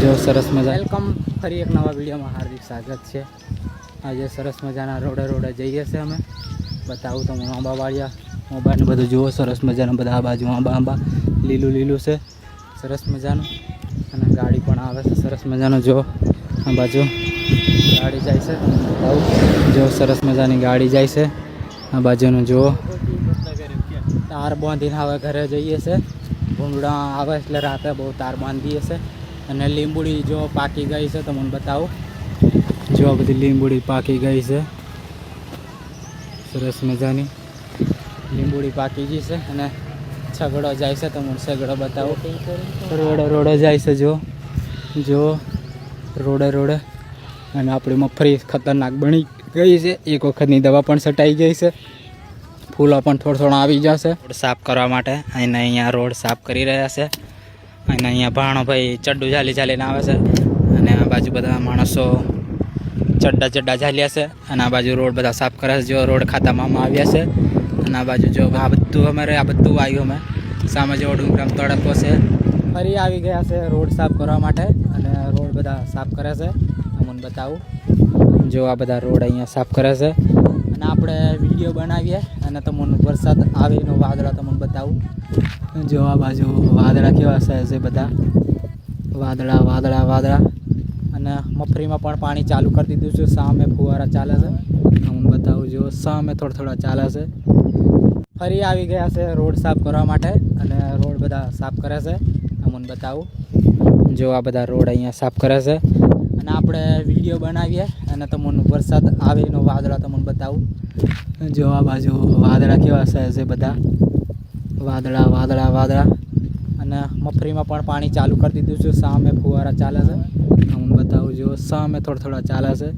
जो सरस मजा वेलकम फरी एक नवा वीडियो में हार्दिक स्वागत है। आज सरस मजाना रोडे रोडे जाइए से अमे बताऊँ तो आंबा वाड़िया आंबा ने बधुं जुओ सरस मजाना बधा आ बाजू आंबा आंबा लीलू लीलू से सरस मजानु अने गाड़ी पण आवे छे सरस मजानो जो आ बाजू गाड़ी जाय छे बताऊँ जो सरस मजानी गाड़ी जाय छे आ बाजूनु जो तार बांधीने हवे घरे जईए छे भूंडड़ा आवे એટલે राते बहुत तार बांधीए छे અને લીંબુડી जो पाकी गई है तो મને बताओ जो बधी લીંબુડી पाकी गई है सरस मजानी લીંબુડી पाकी गई है અને छगड़ो जाय છે तो મને छगड़ो बताओ रोडे रोडे जाय છે जो रोडे रोडे અને આપણી મફરી ખતરનાક બની ગઈ છે એક વખતની દવા પણ છટાઈ ગઈ છે ફૂલો પણ થોડા થોડા આવી જશે સાફ કરવા માટે અને અહીંયા રોડ સાફ કરી રહ્યા છે અને અહીંયા ભાણો ભાઈ ચડ્ડું ઝાલી ઝાલીને આવે છે અને આ બાજુ બધા માણસો ચડ્ડા ચડ્ડા ઝાલ્યા છે અને આ બાજુ રોડ બધા સાફ કરે છે જો રોડ ખાતામાં આવ્યા છે અને આ બાજુ જો આ બધું અમારે આ બધું આવ્યું અમે સામે જો ડુંગરામ તડકો છે ફરી આવી ગયા છે રોડ સાફ કરવા માટે અને રોડ બધા સાફ કરે છે મને બતાવું જો આ બધા રોડ અહીંયા સાફ કરે છે અને આપણે વિડીયો બનાવીએ અને તમને વરસાદ આવીનો વાદળા તમને બતાવું જો આ બાજુ વાદળા કેવા છે બધા વાદળા વાદળા વાદળા અને મફરીમાં પણ પાણી ચાલુ કરી દીધું છે સામે ફુવારા ચાલે છે હું બતાવું જો સામે થોડા થોડા ચાલે છે ફરી આવી ગયા છે રોડ સાફ કરવા માટે અને રોડ બધા સાફ કરે છે તમને બતાવું જો આ બધા રોડ અહીંયા સાફ કરે છે અને આપણે વિડીયો બનાવીએ અને તમને વરસાદ આવીનો વાદળા તમને બતાવું જો આ બાજુ વાદળા કેવા છે બધા વાદળા વાદળા વાદળા અને મફરીમાં પણ પાણી ચાલુ કરી દીધું છે સામે ફુવારા ચાલે છે હું બતાવું જો સામે થોડા થોડા ચાલે છે